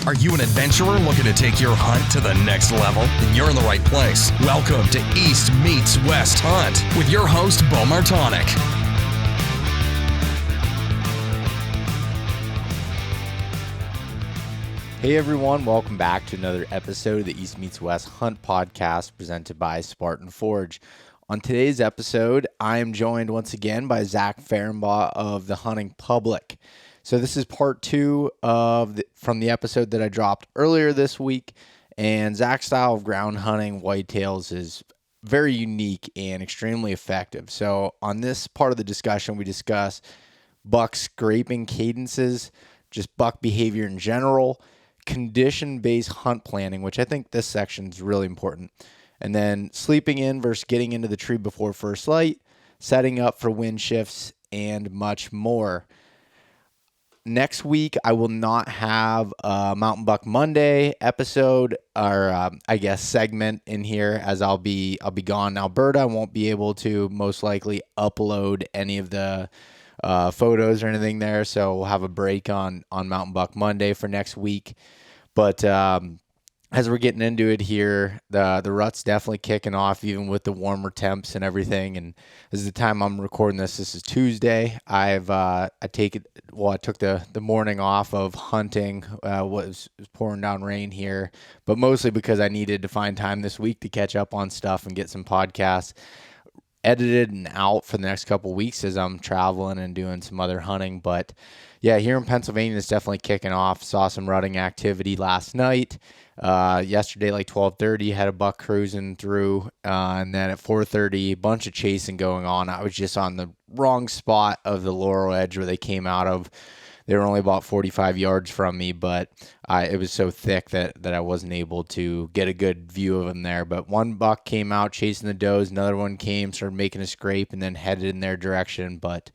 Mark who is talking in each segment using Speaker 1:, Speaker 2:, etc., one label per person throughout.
Speaker 1: Are you an adventurer looking to take your hunt to the next level? Then you're in the right place. Welcome to East Meets West Hunt with your host, Beau Martonik.
Speaker 2: Hey everyone, welcome back to another episode of the East Meets West Hunt podcast presented by Spartan Forge. On today's episode, I am joined once again by Zach Ferenbaugh of The Hunting Public. So this is part two from the episode that I dropped earlier this week, and Zach's style of ground hunting whitetails is very unique and extremely effective. So on this part of the discussion, we discuss buck scraping cadences, just buck behavior in general, condition-based hunt planning, which I think this section is really important, and then sleeping in versus getting into the tree before first light, setting up for wind shifts, and much more. Next week, I will not have a Mountain Buck Monday episode or segment in here, as I'll be gone in Alberta. I won't be able to most likely upload any of the photos or anything there, so we'll have a break on Mountain Buck Monday for next week. But as we're getting into it here, the rut's definitely kicking off, even with the warmer temps and everything. And this is the time I'm recording this. This is Tuesday. I took the morning off of hunting. Was pouring down rain here, but mostly because I needed to find time this week to catch up on stuff and get some podcasts edited and out for the next couple of weeks as I'm traveling and doing some other hunting. But yeah, here in Pennsylvania, it's definitely kicking off. Saw some rutting activity last night. Yesterday, like 12:30, had a buck cruising through, and then at 4:30, a bunch of chasing going on. I was just on the wrong spot of the laurel edge where they came out of. They were only about 45 yards from me, but it was so thick that I wasn't able to get a good view of them there. But one buck came out chasing the does, another one came, started making a scrape, and then headed in their direction. But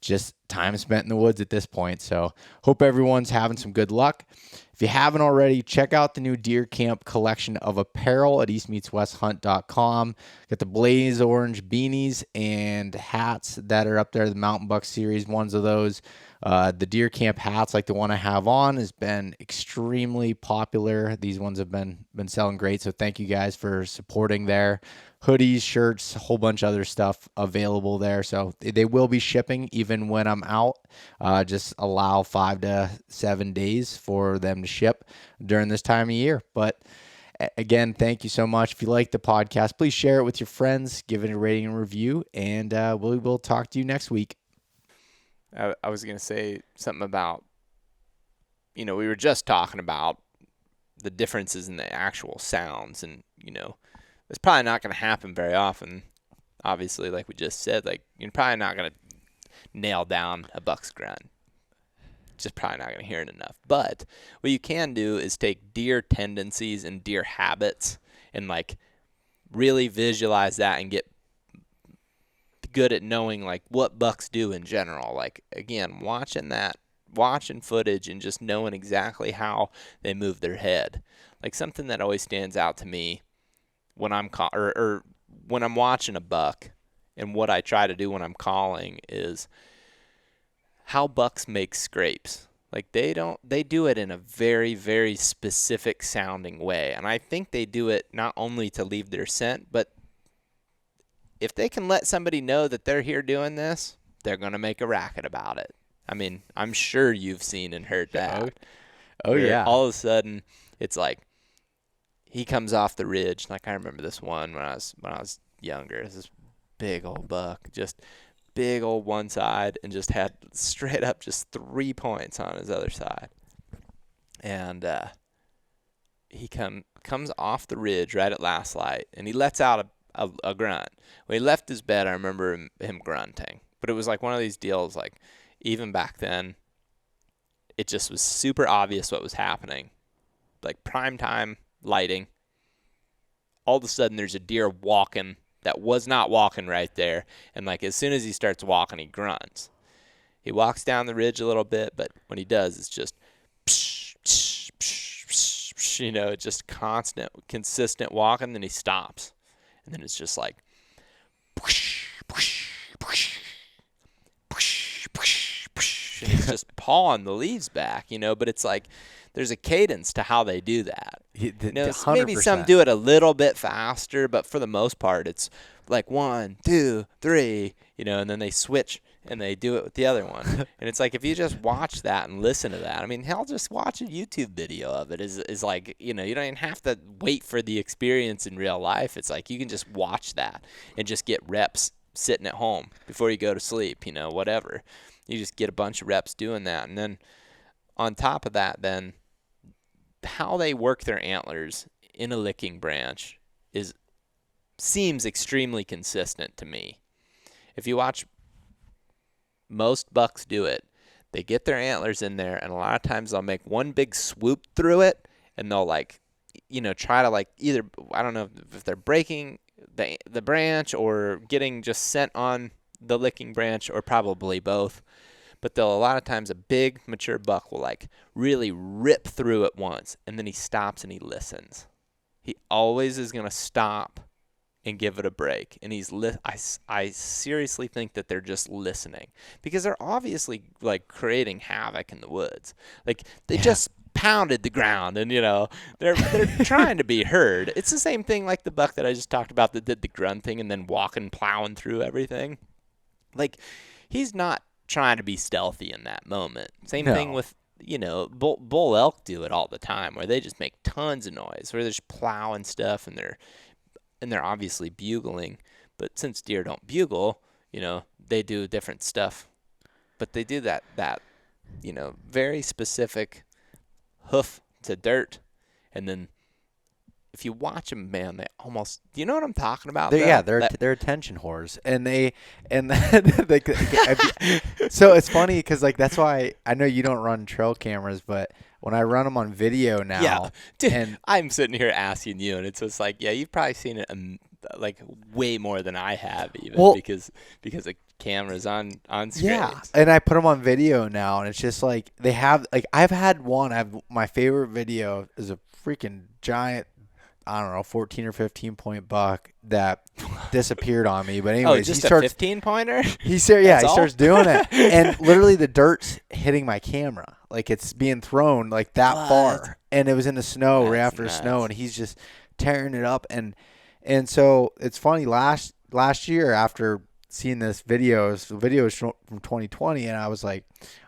Speaker 2: just time spent in the woods at this point. So hope everyone's having some good luck. If you haven't already, check out the new Deer Camp collection of apparel at eastmeetswesthunt.com. Got the blaze orange beanies and hats that are up there, the Mountain Buck series ones of those. The Deer Camp hats, like the one I have on, has been extremely popular. These ones have been selling great, so thank you guys for supporting there. Hoodies, shirts, a whole bunch of other stuff available there. So they will be shipping even when I'm out. Just allow 5 to 7 days for them to ship during this time of year. But again, thank you so much. If you like the podcast, please share it with your friends, give it a rating and review, and we will talk to you next week.
Speaker 3: I was going to say something about, we were just talking about the differences in the actual sounds, and, it's probably not going to happen very often. Obviously, like we just said, like you're probably not going to nail down a buck's grunt. Just probably not going to hear it enough. But what you can do is take deer tendencies and deer habits and like really visualize that and get good at knowing like what bucks do in general. Like again, watching footage and just knowing exactly how they move their head. Like something that always stands out to me when I'm when I'm watching a buck, and what I try to do when I'm calling is how bucks make scrapes. Like they do it in a very, very specific sounding way. And I think they do it not only to leave their scent, but if they can let somebody know that they're here doing this, they're going to make a racket about it. I mean, I'm sure you've seen and heard that.
Speaker 2: Oh yeah.
Speaker 3: All of a sudden, it's like he comes off the ridge. Like I remember this one when I was younger. This big old buck, just big old one side, and just had straight up just 3 points on his other side. And he comes off the ridge right at last light, and he lets out a grunt. When he left his bed, I remember him grunting. But it was like one of these deals, like even back then, it just was super obvious what was happening. Like prime time lighting. All of a sudden, there's a deer walking that was not walking right there. And like as soon as he starts walking, he grunts. He walks down the ridge a little bit, but when he does, it's just psh, psh, psh, psh, psh, just constant, consistent walking. Then he stops. And then it's just like, whoosh, whoosh, whoosh, whoosh, whoosh, whoosh, and he's just pawing the leaves back, but it's like there's a cadence to how they do that. Maybe some
Speaker 2: 100%.
Speaker 3: do it a little bit faster, but for the most part, it's like 1, 2, 3, and then they switch and they do it with the other one. And it's like, if you just watch that and listen to that, I mean, hell, just watch a YouTube video of it is like, you don't even have to wait for the experience in real life. It's like, you can just watch that and just get reps sitting at home before you go to sleep, whatever. You just get a bunch of reps doing that. And then on top of that, then how they work their antlers in a licking branch seems extremely consistent to me. If you watch most bucks do it, they get their antlers in there, and a lot of times they'll make one big swoop through it, and they'll try to either, I don't know if they're breaking the branch or getting just sent on the licking branch, or probably both. But a lot of times a big mature buck will really rip through it once, and then he stops and he listens. He always is going to stop and give it a break. And I seriously think that they're just listening, because they're obviously creating havoc in the woods. They just pounded the ground, and they're trying to be heard. It's the same thing like the buck that I just talked about that did the grunting and then plowing through everything. He's not trying to be stealthy in that moment. Same thing with bull elk do it all the time, where they just make tons of noise, where they're just plowing stuff, and they're obviously bugling. But since deer don't bugle, they do different stuff. But they do that very specific hoof to dirt. And then if you watch them, man, they almost, you know what I'm talking about?
Speaker 2: They're attention whores, and so it's funny because that's why I know you don't run trail cameras, but when I run them on video now,
Speaker 3: dude,
Speaker 2: and
Speaker 3: I'm sitting here asking you, and it's just you've probably seen it way more than I have, even because of cameras on screens.
Speaker 2: Yeah, and I put them on video now, and it's just they have I've had one. My favorite video is a freaking giant, I don't know, 14 or 15 point buck that disappeared on me. But anyways,
Speaker 3: just
Speaker 2: he starts,
Speaker 3: a 15-pointer?
Speaker 2: He starts doing it, and literally the dirt's hitting my camera, it's being thrown that far, and it was in the snow right after snow, and he's just tearing it up, and so it's funny. Last year, after seeing this video, the video is from 2020, and I was like,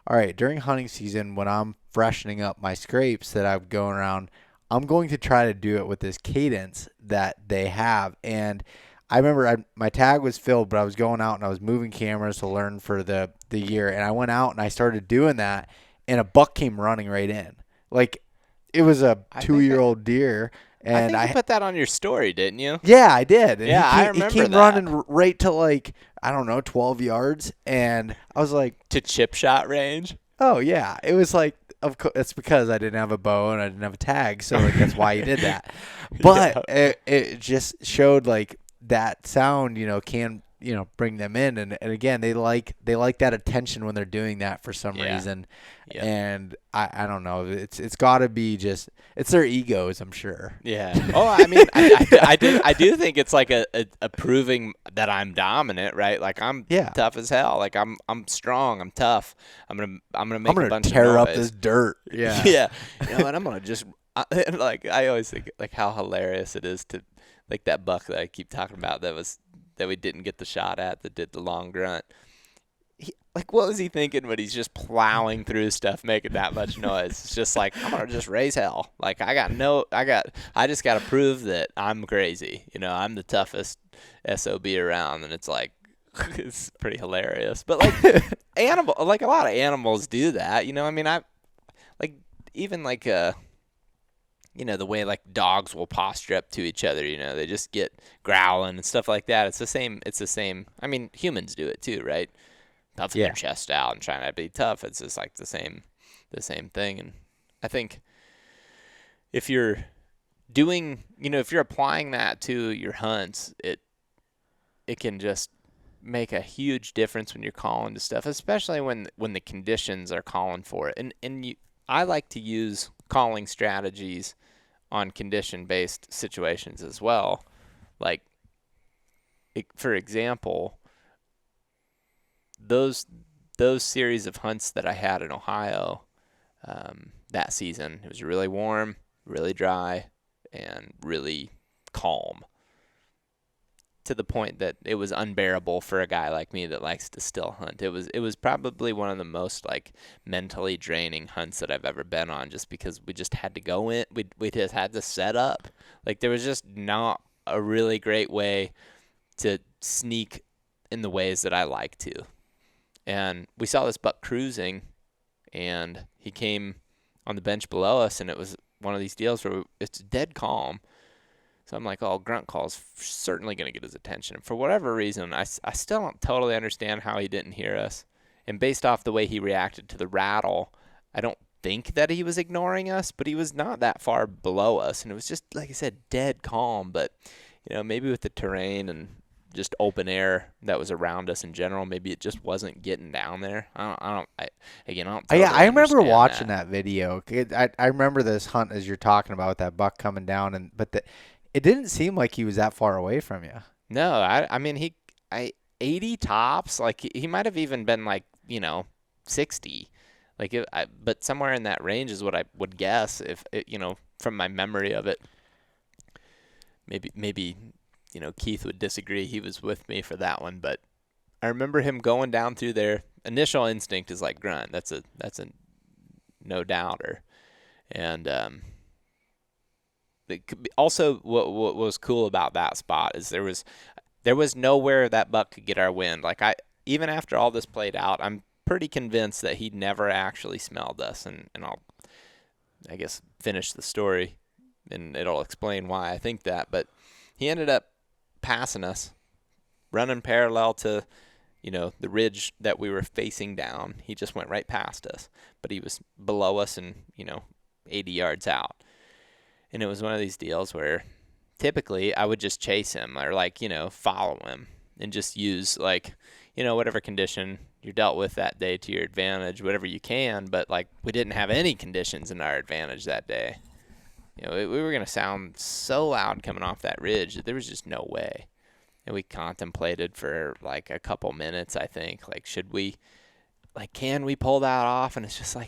Speaker 2: all right, during hunting season when I'm freshening up my scrapes that I'm going around, I'm going to try to do it with this cadence that they have. And I remember my tag was filled, but I was going out and I was moving cameras to learn for the year. And I went out and I started doing that, and a buck came running right in. It was a 2-year-old deer. And
Speaker 3: I think you put that on your story, didn't you?
Speaker 2: Yeah, I did. And
Speaker 3: I remember
Speaker 2: he came
Speaker 3: that.
Speaker 2: running right to I don't know, 12 yards. And I was like,
Speaker 3: to chip shot range?
Speaker 2: Oh, yeah. It was of course, it's because I didn't have a bow and I didn't have a tag, so that's why he did that. But it just showed that sound, can bring them in, and again they like that attention when they're doing that for some reason. Yeah. And I don't know, it's got to be just it's their egos, I'm sure.
Speaker 3: Yeah. Oh, I mean, I do think it's a proving that I'm dominant, right? I'm tough as hell. I'm strong. I'm tough. I'm gonna make a bunch of noise.
Speaker 2: Tear up this dirt. Yeah.
Speaker 3: Yeah. And I'm gonna just I always think how hilarious it is to that buck that I keep talking about that we didn't get the shot at, that did the long grunt. What was he thinking when he's just plowing through stuff, making that much noise? It's just I'm gonna just raise hell. I just gotta prove that I'm crazy. I'm the toughest SOB around, and it's it's pretty hilarious. But a lot of animals do that. I mean, even the way dogs will posture up to each other, they just get growling and stuff like that. It's the same. I mean, humans do it too, right? Puffing their chest out and trying to be tough. It's just the same thing. And I think if you're doing, if you're applying that to your hunts, it can just make a huge difference when you're calling to stuff, especially when the conditions are calling for it. And I like to use calling strategies on condition-based situations as well. For example, those series of hunts that I had in Ohio, that season. It was really warm, really dry, and really calm, to the point that it was unbearable for a guy like me that likes to still hunt. It was probably one of the most like mentally draining hunts that I've ever been on, just because we just had to go in. We just had to set up. Like, there was just not a really great way to sneak in the ways that I like to. And we saw this buck cruising, and he came on the bench below us, and it was one of these deals where it's dead calm. So I'm like, oh, grunt call's certainly going to get his attention. And for whatever reason, I still don't totally understand how he didn't hear us. And based off the way he reacted to the rattle, I don't think that he was ignoring us, but he was not that far below us. And it was just, like I said, dead calm. But, maybe with the terrain and just open air that was around us in general, maybe it just wasn't getting down there. I don't totally
Speaker 2: I remember
Speaker 3: understand
Speaker 2: watching that video. I remember this hunt as you're talking about, that buck coming down, it didn't seem like he was that far away from you.
Speaker 3: No, I mean, 80 tops, like he might have even been like, 60, like but somewhere in that range is what I would guess, if from my memory of it. Maybe Keith would disagree. He was with me for that one, but I remember him going down through there. Initial instinct is like grunt. That's a no doubter. And also, what was cool about that spot is there was nowhere that buck could get our wind. Like, even after all this played out, I'm pretty convinced that he never actually smelled us, and I'll, I guess, finish the story, and it'll explain why I think that. But he ended up passing us, running parallel to, the ridge that we were facing down. He just went right past us, but he was below us and 80 yards out. And it was one of these deals where typically I would just chase him or follow him and just use whatever condition you're dealt with that day to your advantage, whatever you can. But we didn't have any conditions in our advantage that day. We were going to sound so loud coming off that ridge that there was just no way. And we contemplated for a couple minutes, I think, should we, can we pull that off? And it's just I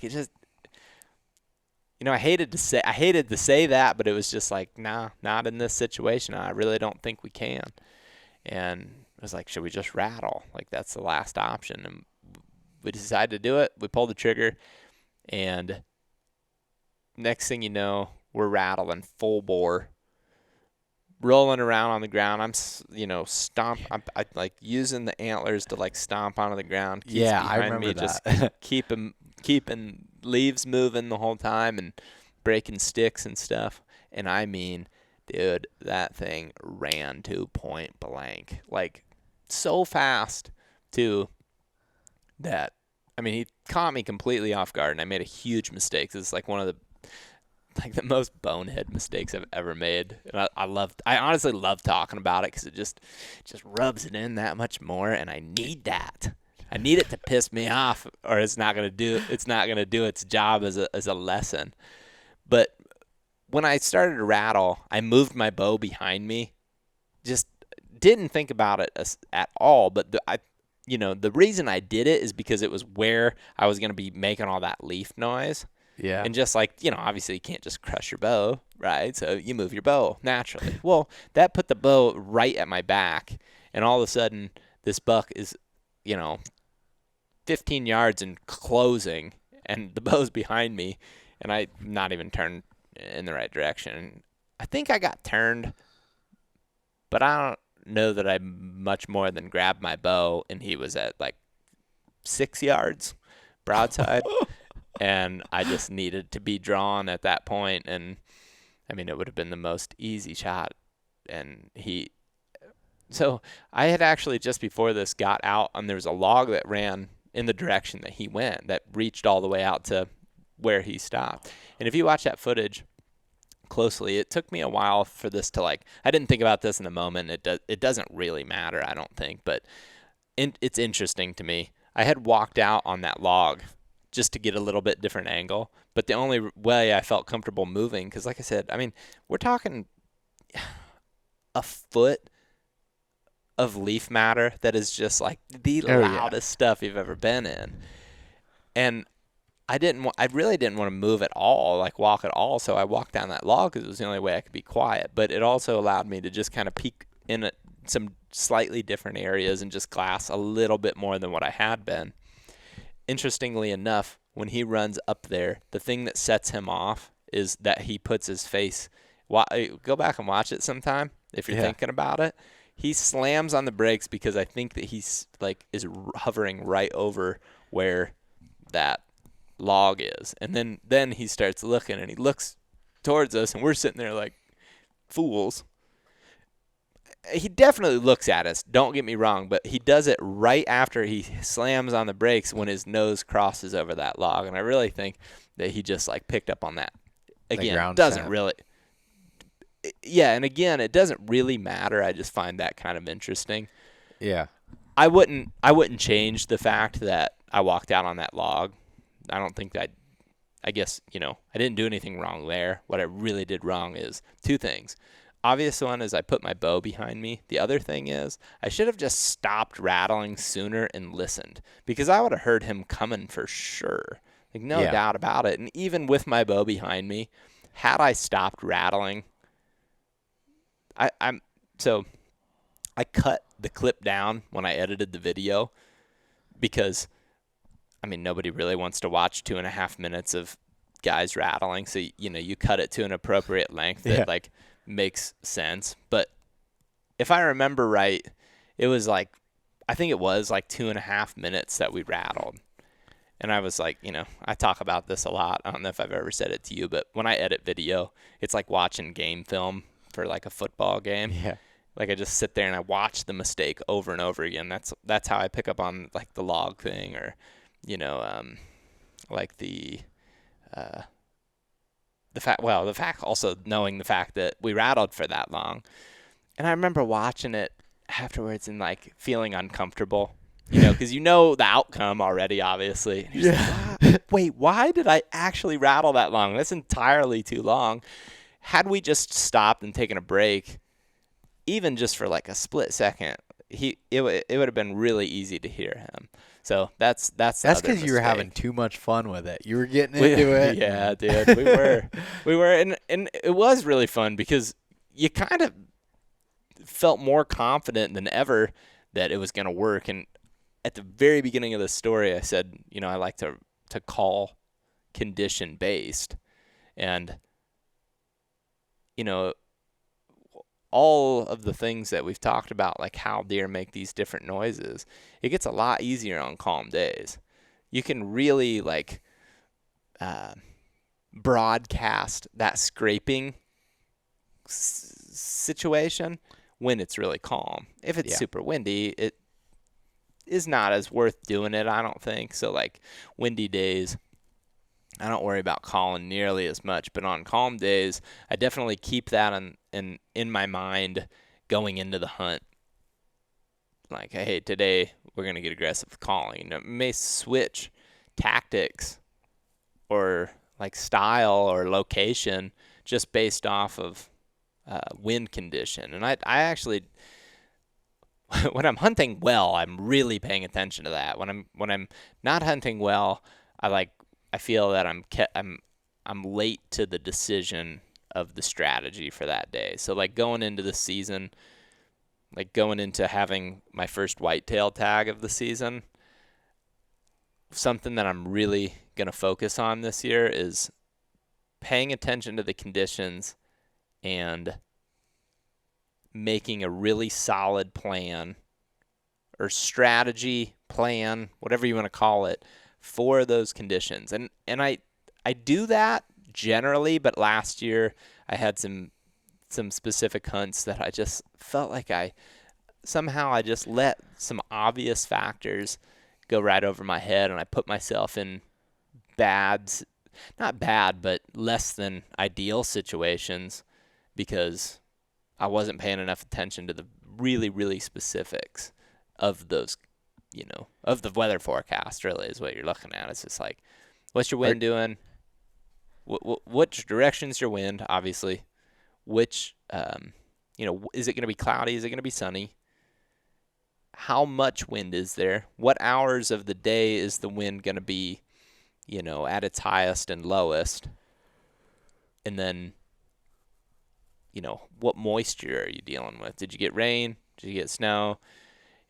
Speaker 3: hated to say that, but it was just nah, not in this situation. I really don't think we can. And it was should we just rattle? That's the last option. And we decided to do it. We pulled the trigger, and next thing you know, we're rattling full bore, rolling around on the ground. I'm I using the antlers to stomp onto the ground. Keith's
Speaker 2: I remember
Speaker 3: me,
Speaker 2: that.
Speaker 3: Just keeping leaves moving the whole time and breaking sticks and stuff. And I mean, dude, that thing ran to point blank, so fast too, that, he caught me completely off guard, and I made a huge mistake. This is one of the most bonehead mistakes I've ever made. And I honestly love talking about it, because it just rubs it in that much more, and I need that. I need it to piss me off, or it's not gonna do its job as a lesson. But when I started to rattle, I moved my bow behind me. Just didn't think about it at all. But the reason I did it is because it was where I was gonna be making all that leaf noise.
Speaker 2: Yeah.
Speaker 3: And just obviously you can't just crush your bow, right? So you move your bow naturally. Well, that put the bow right at my back, and all of a sudden this buck is, 15 yards and closing, and the bow's behind me, and I not even turned in the right direction. I think I got turned, but I don't know that I much more than grabbed my bow, and he was at 6 yards broadside. And I just needed to be drawn at that point, and it would have been the most easy shot. And so I had actually just before this got out, and there was a log that ran in the direction that he went, that reached all the way out to where he stopped. And if you watch that footage closely, it took me a while for this to I didn't think about this in the moment. It doesn't really matter, I don't think, but it's interesting to me. I had walked out on that log just to get a little bit different angle, but the only way I felt comfortable moving, because like I said, we're talking a foot of leaf matter that is just the loudest stuff you've ever been in. And I really didn't want to move at all, like walk at all. So I walked down that log because it was the only way I could be quiet. But it also allowed me to just kind of peek in some slightly different areas and just glass a little bit more than what I had been. Interestingly enough, when he runs up there, the thing that sets him off is that he puts his face. Go back and watch it sometime if you're thinking about it. He slams on the brakes because I think that he's is hovering right over where that log is, and then he starts looking, and he looks towards us, and we're sitting there like fools. He definitely looks at us, don't get me wrong, but he does it right after he slams on the brakes when his nose crosses over that log, and I really think that he just picked up on that. Again, doesn't really. Yeah, and again, it doesn't really matter. I just find that kind of interesting.
Speaker 2: Yeah.
Speaker 3: I wouldn't change the fact that I walked out on that log. I don't think that I guess, I didn't do anything wrong there. What I really did wrong is two things. Obvious one is I put my bow behind me. The other thing is I should have just stopped rattling sooner and listened, because I would have heard him coming for sure. No doubt about it. And even with my bow behind me, had I stopped rattling, I cut the clip down when I edited the video because, nobody really wants to watch 2.5 minutes of guys rattling. So, you cut it to an appropriate length that makes sense. But if I remember right, it was I think it was 2.5 minutes that we rattled. And I was I talk about this a lot. I don't know if I've ever said it to you, but when I edit video, it's like watching game film for a football game.
Speaker 2: Yeah.
Speaker 3: I just sit there and I watch the mistake over and over again. That's how I pick up on the log thing, or the fact also knowing the fact that we rattled for that long. And I remember watching it afterwards and feeling uncomfortable, because the outcome already, obviously. And you're wait, why did I actually rattle that long? That's entirely too long. Had we just stopped and taken a break, even just for a split second, it would have been really easy to hear him. So that's
Speaker 2: because you were having too much fun with it. You were getting into it.
Speaker 3: Yeah, dude, we were, and it was really fun because you kind of felt more confident than ever that it was going to work. And at the very beginning of the story, I said, I like to call condition based, and all of the things that we've talked about, like how deer make these different noises, it gets a lot easier on calm days. You can really broadcast that scraping situation when it's really calm. If it's super windy, it is not as worth doing it, I don't think. So windy days, I don't worry about calling nearly as much, but on calm days, I definitely keep that in my mind going into the hunt. Hey, today we're going to get aggressive with calling. It may switch tactics or style or location just based off of wind condition. And I actually, when I'm hunting well, I'm really paying attention to that. When I'm not hunting well, I feel that I'm late to the decision of the strategy for that day. So going into the season, going into having my first whitetail tag of the season, something that I'm really going to focus on this year is paying attention to the conditions and making a really solid plan or strategy plan, whatever you want to call it, for those conditions. And I do that generally, but last year I had some specific hunts that I just felt like I just let some obvious factors go right over my head, and I put myself in not bad, but less than ideal situations because I wasn't paying enough attention to the really, really specifics of those, of the weather forecast, really, is what you're looking at. It's just what's your wind doing? Which direction's your wind, obviously? Which, is it going to be cloudy? Is it going to be sunny? How much wind is there? What hours of the day is the wind going to be, at its highest and lowest. And then, what moisture are you dealing with? Did you get rain? Did you get snow?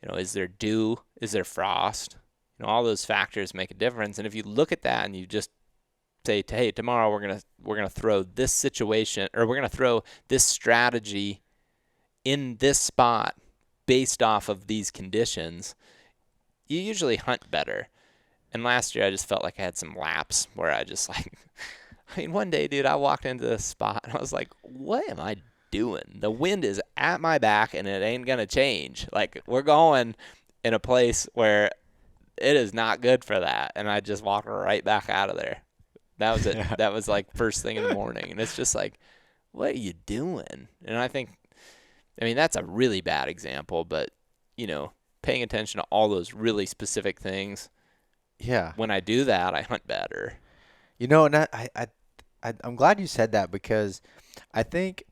Speaker 3: Is there dew? Is there frost? All those factors make a difference. And if you look at that and you just say, hey, tomorrow we're gonna throw this situation, or we're gonna throw this strategy in this spot based off of these conditions, you usually hunt better. And last year I just felt like I had some laps where I just one day, dude, I walked into this spot and I was like, what am I doing? The wind is at my back and it ain't going to change. Like, we're going in a place where it is not good for that. And I just walked right back out of there. That was it.
Speaker 2: Yeah.
Speaker 3: That was like first thing in the morning. And it's just like, what are you doing? And I think, that's a really bad example, but, paying attention to all those really specific things.
Speaker 2: Yeah.
Speaker 3: When I do that, I hunt better.
Speaker 2: And I'm glad you said that, because I think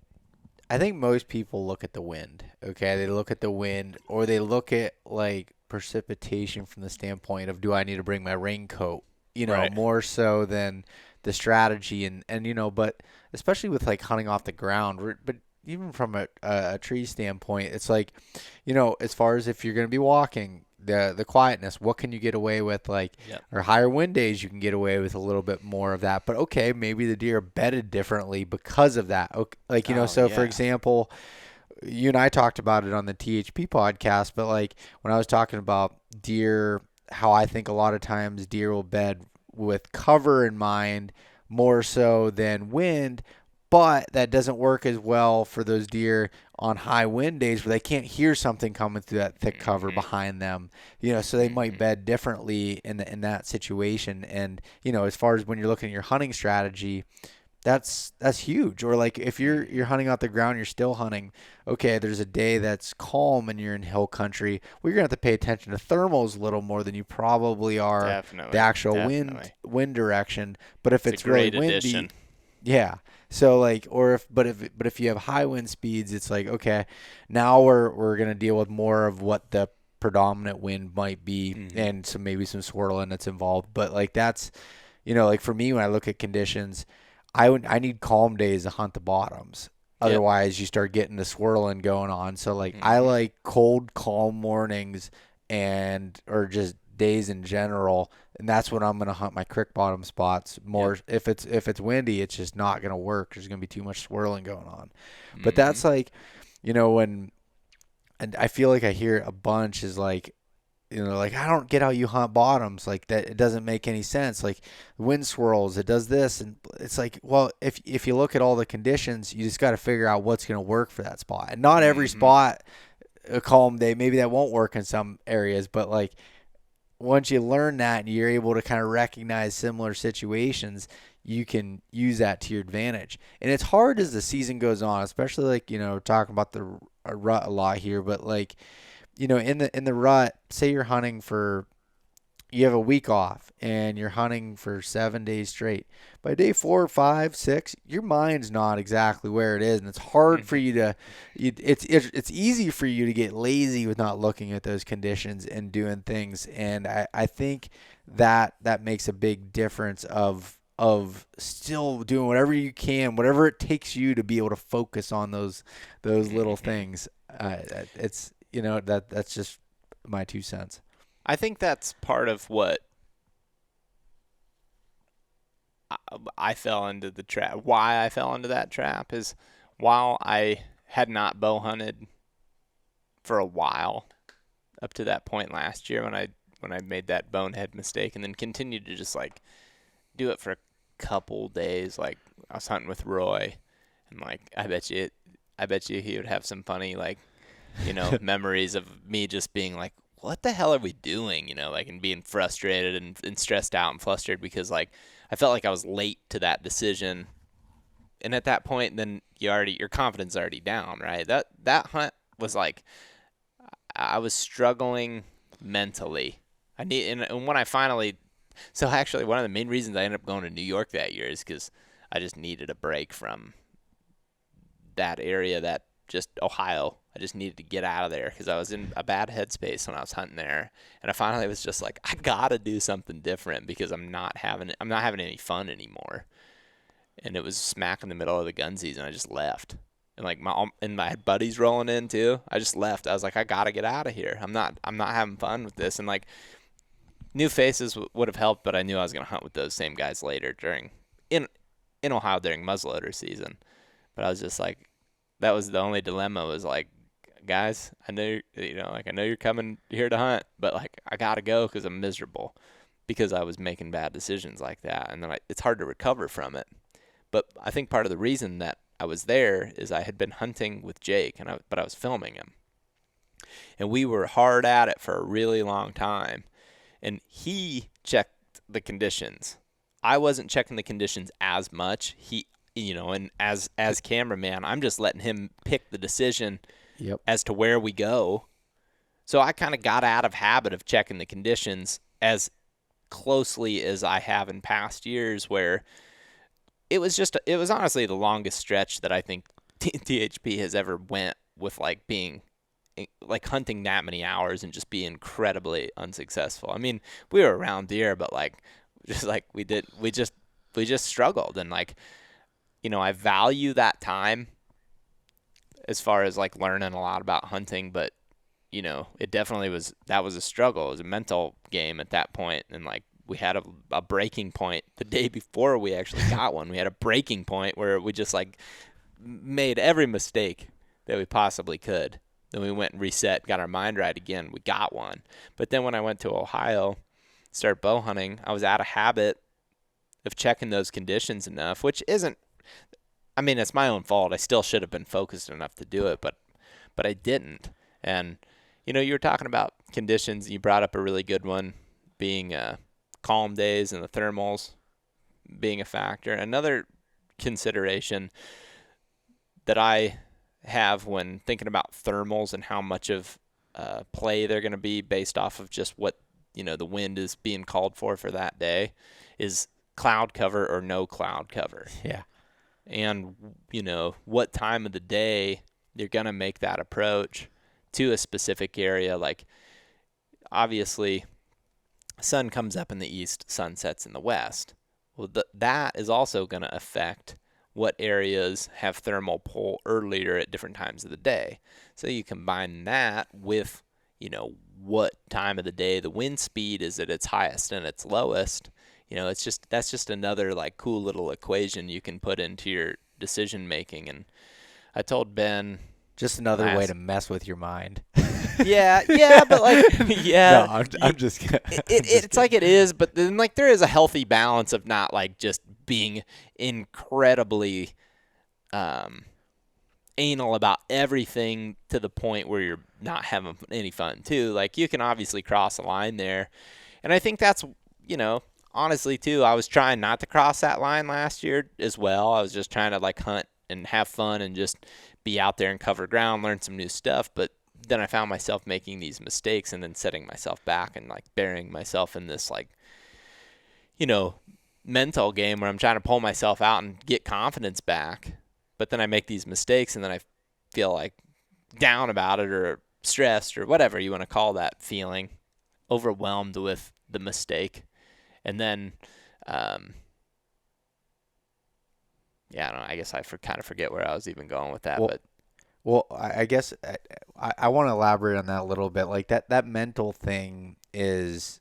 Speaker 2: most people look at the wind. Okay, they look at the wind, or they look at like precipitation from the standpoint of, do I need to bring my raincoat?
Speaker 3: Right.
Speaker 2: More so than the strategy, and but especially with like hunting off the ground, but even from a tree standpoint, it's like, as far as if you're going to be walking, the quietness, what can you get away with, or higher wind days, you can get away with a little bit more of that. But okay, maybe the deer are bedded differently because of that. Okay, for example, you and I talked about it on the THP podcast, but like when I was talking about deer, how I think a lot of times deer will bed with cover in mind more so than wind. But that doesn't work as well for those deer on high wind days where they can't hear something coming through that thick cover behind them. So they might bed differently in that situation. And, as far as when you're looking at your hunting strategy, that's huge. Or like if you're hunting out the ground, you're still hunting. Okay, there's a day that's calm and you're in hill country. Well, you're gonna have to pay attention to thermals a little more than you probably are the actual wind direction. But if it's really windy, yeah. So like, but if you have high wind speeds, it's like, okay, now we're gonna deal with more of what the predominant wind might be, and maybe some swirling that's involved. But like that's, like for me, when I look at conditions, I need calm days to hunt the bottoms. Otherwise, you start getting the swirling going on. So like, I like cold, calm mornings or just days in general, and that's when I'm going to hunt my creek bottom spots more. If it's windy, it's just not going to work. There's going to be too much swirling going on. But that's like, and I feel like I hear a bunch is like, like, I don't get how you hunt bottoms like that. It doesn't make any sense. Like wind swirls, it does this, and it's like, well, if you look at all the conditions, you just got to figure out what's going to work for that spot. And not every spot, a calm day, maybe that won't work in some areas, but like, once you learn that and you're able to kind of recognize similar situations, you can use that to your advantage. And it's hard as the season goes on, especially like, talking about the rut a lot here, but like, in the rut, say you're hunting you have a week off and you're hunting for 7 days straight. By day 4, 5, 6, your mind's not exactly where it is, and it's hard for you to. It's easy for you to get lazy with not looking at those conditions and doing things, and I think that makes a big difference of still doing whatever you can, whatever it takes you to be able to focus on those little things. It's that's just my 2 cents.
Speaker 3: I think that's part of what I fell into the trap. Why I fell into that trap is, while I had not bow hunted for a while up to that point last year when I made that bonehead mistake, and then continued to just like do it for a couple days. Like I was hunting with Roy, and like I bet you he would have some funny memories of me just being like, what the hell are we doing? And being frustrated and stressed out and flustered because like I felt like I was late to that decision. And at that point, then your confidence is already down, right? That hunt was like, I was struggling mentally. And when I finally, so actually one of the main reasons I ended up going to New York that year is because I just needed a break from that area, that just Ohio. I just needed to get out of there because I was in a bad headspace when I was hunting there. And I finally was just like, I gotta do something different because I'm not having any fun anymore. And it was smack in the middle of the gun season. I just left. And like my buddies rolling in too. I just left. I was like, I gotta get out of here. I'm not having fun with this. And like new faces would have helped, but I knew I was gonna hunt with those same guys later in Ohio during muzzleloader season. But I was just like, that was the only dilemma, was like, guys, I know I know you're coming here to hunt, but like I gotta go because I'm miserable because I was making bad decisions like that, and then it's hard to recover from it. But I think part of the reason that I was there is I had been hunting with Jake, but I was filming him, and we were hard at it for a really long time, and he checked the conditions. I wasn't checking the conditions as much. And as cameraman, I'm just letting him pick the decision.
Speaker 2: Yep.
Speaker 3: As to where we go. So I kind of got out of habit of checking the conditions as closely as I have in past years, where it was honestly the longest stretch that I think THP has ever went with, like being like hunting that many hours and just be incredibly unsuccessful. I mean, we were around deer, but like just like we just struggled. And like, I value that time as far as like learning a lot about hunting, but it definitely was a struggle. It was a mental game at that point. And like we had a breaking point the day before we actually got one. We had a breaking point where we just like made every mistake that we possibly could. Then we went and reset, got our mind right again. We got one. But then when I went to Ohio, started bow hunting, I was out of habit of checking those conditions enough, which isn't, I mean, it's my own fault. I still should have been focused enough to do it, but I didn't. And, you were talking about conditions. You brought up a really good one, being calm days and the thermals being a factor. Another consideration that I have when thinking about thermals and how much of play they're going to be based off of just what, the wind is being called for that day is cloud cover or no cloud cover.
Speaker 2: Yeah.
Speaker 3: And, what time of the day you're going to make that approach to a specific area. Like, obviously, sun comes up in the east, sun sets in the west. Well, that is also going to affect what areas have thermal pull earlier at different times of the day. So you combine that with, what time of the day the wind speed is at its highest and its lowest. That's just another like cool little equation you can put into your decision making. And I told Ben,
Speaker 2: just another way to mess with your mind.
Speaker 3: Yeah, but like, yeah.
Speaker 2: No, I'm just kidding.
Speaker 3: It's like it is, but then like there is a healthy balance of not like just being incredibly anal about everything to the point where you're not having any fun too. Like you can obviously cross a line there, and I think that's honestly too, I was trying not to cross that line last year as well. I was just trying to like hunt and have fun and just be out there and cover ground, learn some new stuff. But then I found myself making these mistakes and then setting myself back and like burying myself in this like, mental game where I'm trying to pull myself out and get confidence back. But then I make these mistakes and then I feel like down about it or stressed or whatever you want to call that feeling, overwhelmed with the mistake. And then, I don't know. I guess I kind of forget where I was even going with that.
Speaker 2: Well, I guess I want to elaborate on that a little bit. Like that mental thing is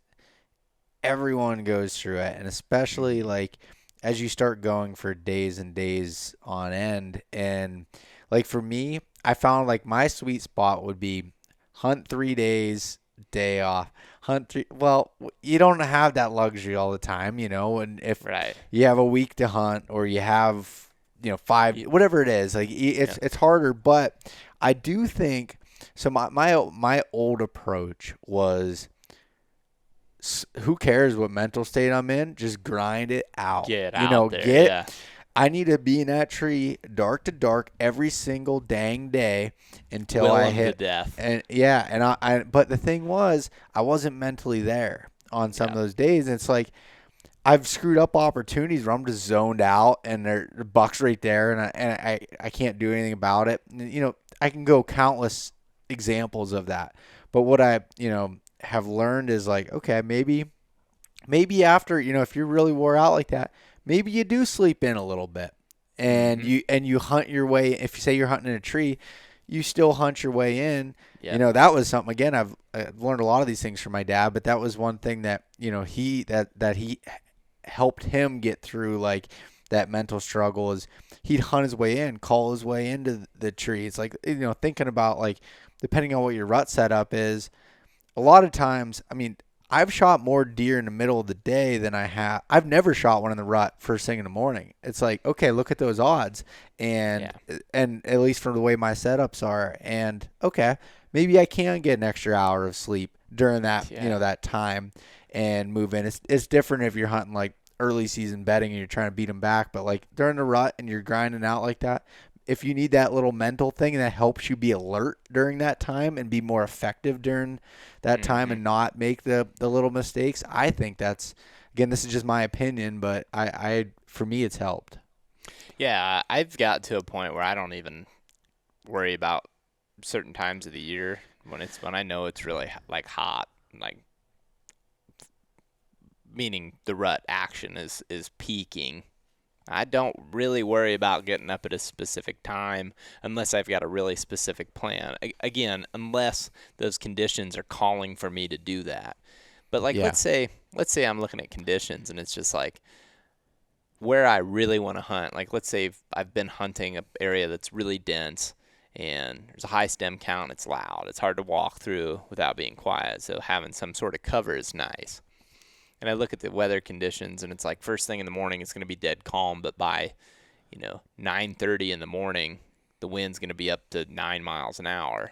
Speaker 2: everyone goes through it, and especially like as you start going for days and days on end. And like for me, I found like my sweet spot would be hunt 3 days, day off. Well, you don't have that luxury all the time, and if you have a week to hunt or you have, 5, whatever it is, like it's harder. But I do think, so my old approach was, who cares what mental state I'm in? Just grind it out.
Speaker 3: Get out there.
Speaker 2: I need to be in that tree dark to dark every single dang day until I hit
Speaker 3: death.
Speaker 2: And but the thing was, I wasn't mentally there on some of those days. And it's like I've screwed up opportunities where I'm just zoned out and the buck's right there and I can't do anything about it. And, I can go countless examples of that. But what I, have learned is like, okay, maybe after, if you're really wore out like that, maybe you do sleep in a little bit, and you hunt your way. If you say you're hunting in a tree, you still hunt your way in.
Speaker 3: Yeah.
Speaker 2: That was something, again, I've learned a lot of these things from my dad, but that was one thing that, he helped him get through, like, that mental struggle, is he'd hunt his way in, call his way into the tree. It's like, thinking about, like, depending on what your rut setup is, a lot of times, I mean, I've shot more deer in the middle of the day than I've never shot one in the rut first thing in the morning. It's like, okay, look at those odds. And at least from the way my setups are, and okay, maybe I can get an extra hour of sleep during that, that time and move in. It's different if you're hunting like early season bedding and you're trying to beat them back, but like during the rut and you're grinding out like that, if you need that little mental thing that helps you be alert during that time and be more effective during that time and not make the little mistakes, I think that's, again, this is just my opinion, but I for me, it's helped.
Speaker 3: Yeah, I've got to a point where I don't even worry about certain times of the year when I know it's really like hot, like meaning the rut action is peaking. I don't really worry about getting up at a specific time unless I've got a really specific plan. Again, unless those conditions are calling for me to do that. But like, let's say I'm looking at conditions and it's just like where I really want to hunt. Like, let's say I've been hunting an area that's really dense and there's a high stem count. It's loud. It's hard to walk through without being quiet. So having some sort of cover is nice. And I look at the weather conditions, and it's like first thing in the morning, it's going to be dead calm. But by, 9:30 in the morning, the wind's going to be up to 9 miles an hour.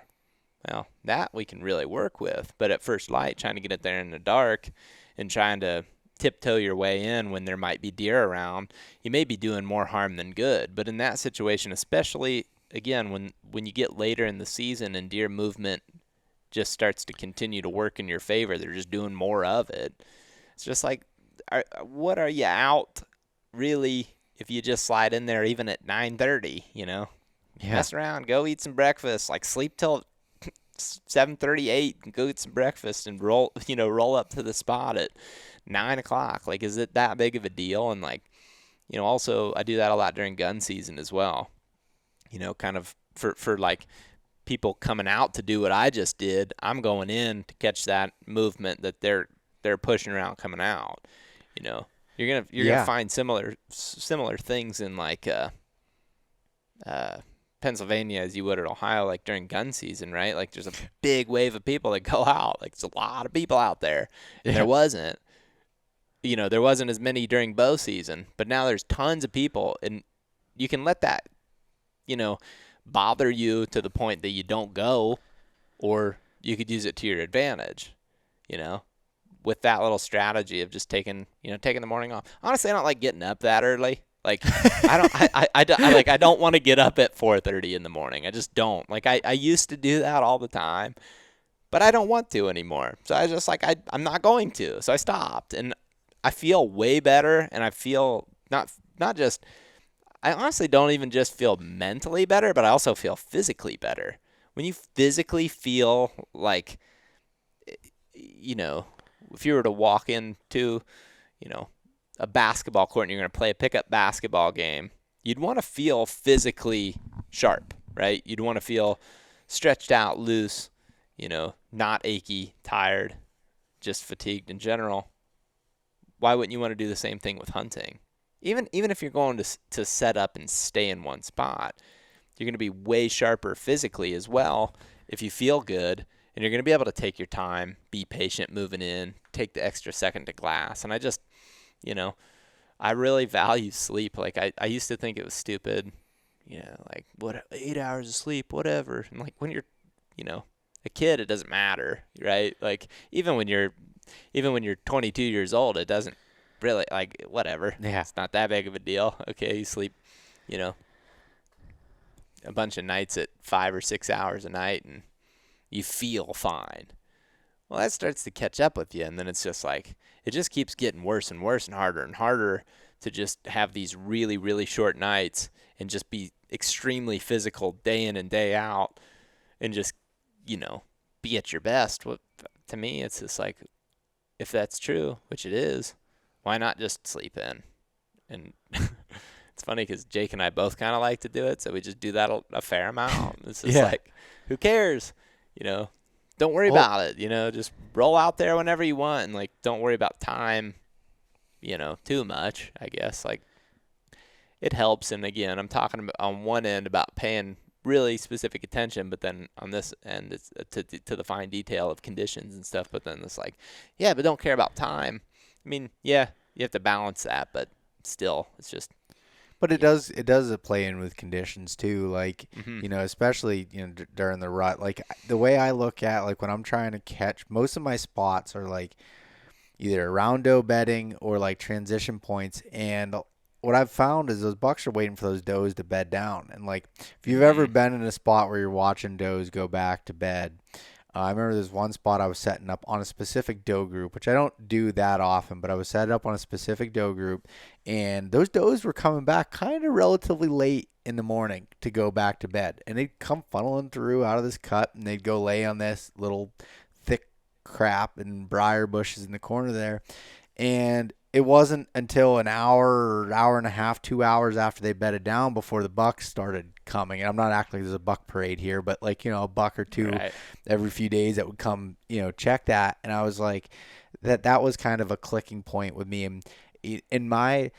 Speaker 3: Well, that we can really work with. But at first light, trying to get it there in the dark and trying to tiptoe your way in when there might be deer around, you may be doing more harm than good. But in that situation, especially, again, when you get later in the season and deer movement just starts to continue to work in your favor, they're just doing more of it. It's just like, what are you out really if you just slide in there even at 9:30, Mess around, go eat some breakfast, like sleep till 7:38 and go eat some breakfast and roll up to the spot at 9 o'clock. Like, is it that big of a deal? And like, also I do that a lot during gun season as well, kind of for like people coming out to do what I just did. I'm going in to catch that movement that they're pushing around coming out. You're gonna find similar things in like Pennsylvania as you would at Ohio, like during gun season, right? Like there's a big wave of people that go out. Like there's a lot of people out there. And there wasn't as many during bow season, but now there's tons of people, and you can let that bother you to the point that you don't go, or you could use it to your advantage, with that little strategy of just taking the morning off. Honestly, I don't like getting up that early. Like, I don't want to get up at 4:30 in the morning. I just don't. Like, I used to do that all the time, but I don't want to anymore. So I just I'm not going to. So I stopped, and I feel way better, and I feel not just. I honestly don't even just feel mentally better, but I also feel physically better. When you physically feel like, if you were to walk into, a basketball court and you're going to play a pickup basketball game, you'd want to feel physically sharp, right? You'd want to feel stretched out, loose, not achy, tired, just fatigued in general. Why wouldn't you want to do the same thing with hunting? Even if you're going to set up and stay in one spot, you're going to be way sharper physically as well if you feel good, and you're going to be able to take your time, be patient moving in, take the extra second to glass. And I just, I really value sleep. Like I used to think it was stupid, like what 8 hours of sleep, whatever. And like when you're, a kid, it doesn't matter, right? Like even when you're 22 years old, it doesn't really, like, whatever.
Speaker 2: Yeah.
Speaker 3: It's not that big of a deal. Okay, you sleep, a bunch of nights at 5 or 6 hours a night and you feel fine. Well, that starts to catch up with you, and then it's just like it just keeps getting worse and worse and harder to just have these really, really short nights and just be extremely physical day in and day out and just, be at your best. To me, it's just like, if that's true, which it is, why not just sleep in? And it's funny because Jake and I both kind of like to do it, so we just do that a fair amount. It's just like, who cares? Don't worry about it. Just roll out there whenever you want, and don't worry about time, too much, I guess. It helps. And again, I'm talking about on one end about paying really specific attention, but then on this end, it's to the fine detail of conditions and stuff. But then it's like, yeah, but don't care about time. I mean, yeah, you have to balance that, but still, it's just.
Speaker 2: But it does play in with conditions too, especially during the rut. The way I look at when I'm trying to catch, most of my spots are either around doe bedding or transition points, and what I've found is those bucks are waiting for those does to bed down. And if you've ever been in a spot where you're watching does go back to bed, I remember there's one spot I was setting up on a specific doe group, which I don't do that often, but I was set up on a specific doe group, and those does were coming back kind of relatively late in the morning to go back to bed. And they'd come funneling through out of this cut, and they'd go lay on this little thick crap and briar bushes in the corner there. And it wasn't until an hour or hour and a half, 2 hours after they bedded down before the bucks started coming. And I'm not acting like there's a buck parade here, but a buck or two every few days that would come, check that. And I was like, that was kind of a clicking point with me. And in my,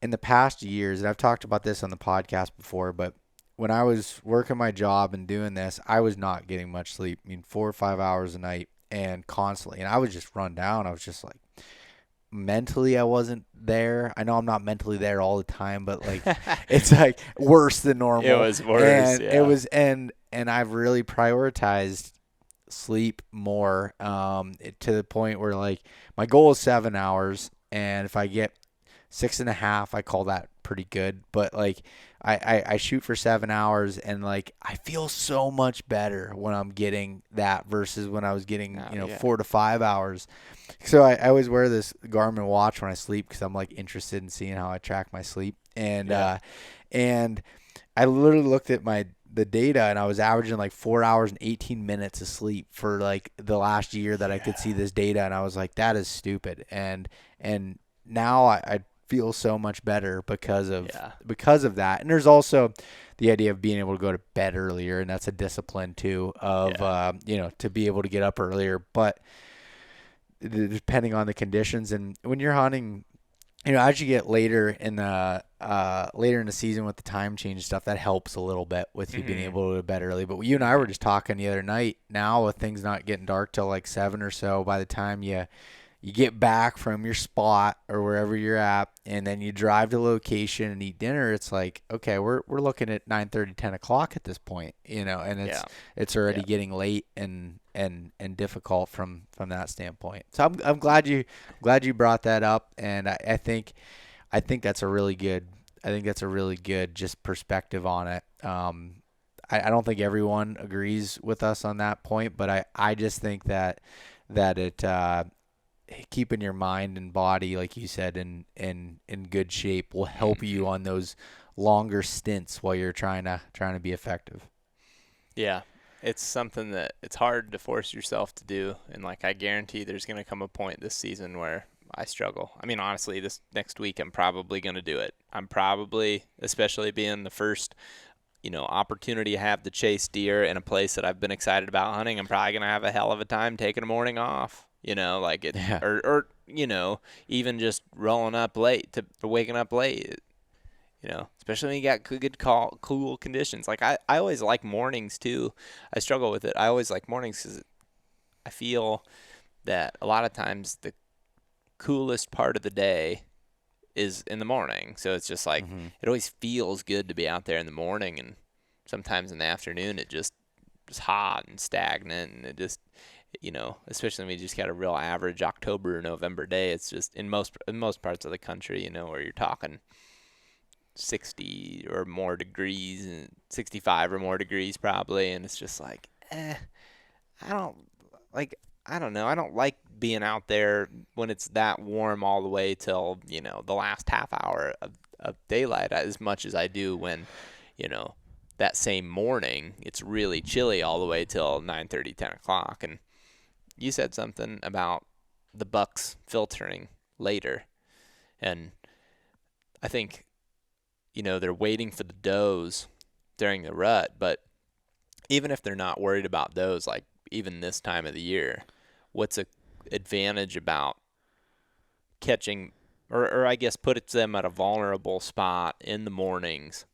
Speaker 2: in the past years, and I've talked about this on the podcast before, but when I was working my job and doing this, I was not getting much sleep. 4 or 5 hours a night and constantly. And I was just run down. I was just mentally I wasn't there. I know I'm not mentally there all the time, but it's worse than normal.
Speaker 3: It was worse.
Speaker 2: And it was, and I've really prioritized sleep more, to the point where my goal is 7 hours, and if I get 6.5, I call that pretty good. But I shoot for 7 hours, and I feel so much better when I'm getting that versus when I was getting 4 to 5 hours. So I always wear this Garmin watch when I sleep because I'm interested in seeing how I track my sleep. And and I literally looked at the data, and I was averaging 4 hours and 18 minutes of sleep for the last year that I could see this data, and I was like, that is stupid. And now I feel so much better because of that. And there's also the idea of being able to go to bed earlier, and that's a discipline too of to be able to get up earlier, but depending on the conditions. And when you're hunting, as you get later in the season with the time change stuff, that helps a little bit with you being able to go to bed early. But you and I were just talking the other night, now with things not getting dark till 7 or so, by the time you get back from your spot or wherever you're at, and then you drive to location and eat dinner, it's okay, we're looking at 9:30, 10 o'clock at this point, and it's already getting late and difficult from that standpoint. So I'm glad you brought that up, and I think that's a really good just perspective on it. I don't think everyone agrees with us on that point, but I just think that it keeping your mind and body, like you said, in good shape will help you on those longer stints while you're trying to be effective.
Speaker 3: Yeah. It's something that it's hard to force yourself to do. And I guarantee there's going to come a point this season where I struggle. I mean, honestly, this next week, I'm probably going to do it. I'm probably, especially being the first, opportunity I have to chase deer in a place that I've been excited about hunting, I'm probably going to have a hell of a time taking a morning off. Or even just rolling up late or waking up late, especially when you got good cool conditions. I always like mornings too. I struggle with it. I always like mornings because I feel that a lot of times the coolest part of the day is in the morning. So it's just it always feels good to be out there in the morning, and sometimes in the afternoon it just hot and stagnant, and it just, especially when we just got a real average October or November day, it's just in most parts of the country, where you're talking 60 or more degrees and 65 or more degrees probably, and it's just I don't know. I don't like being out there when it's that warm all the way till, the last half hour of daylight as much as I do when, that same morning, it's really chilly all the way till 9:30, 10 o'clock. And you said something about the bucks filtering later. And I think, they're waiting for the does during the rut. But even if they're not worried about does, like even this time of the year, what's a advantage about catching, or I guess puts them at a vulnerable spot in the mornings,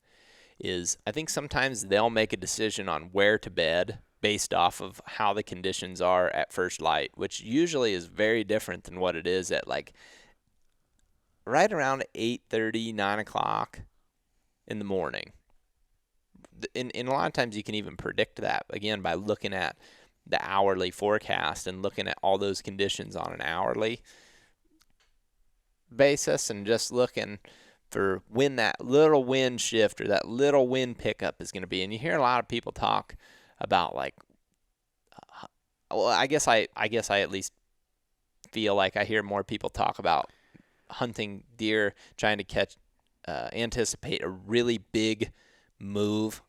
Speaker 3: is I think sometimes they'll make a decision on where to bed based off of how the conditions are at first light, which usually is very different than what it is at like right around 8:30, 9 o'clock in the morning. In a lot of times you can even predict that, again, by looking at the hourly forecast and looking at all those conditions on an hourly basis and just looking for when that little wind shift or that little wind pickup is going to be. And you hear a lot of people talk about like, I guess I at least feel like I hear more people talk about hunting deer, trying to anticipate a really big move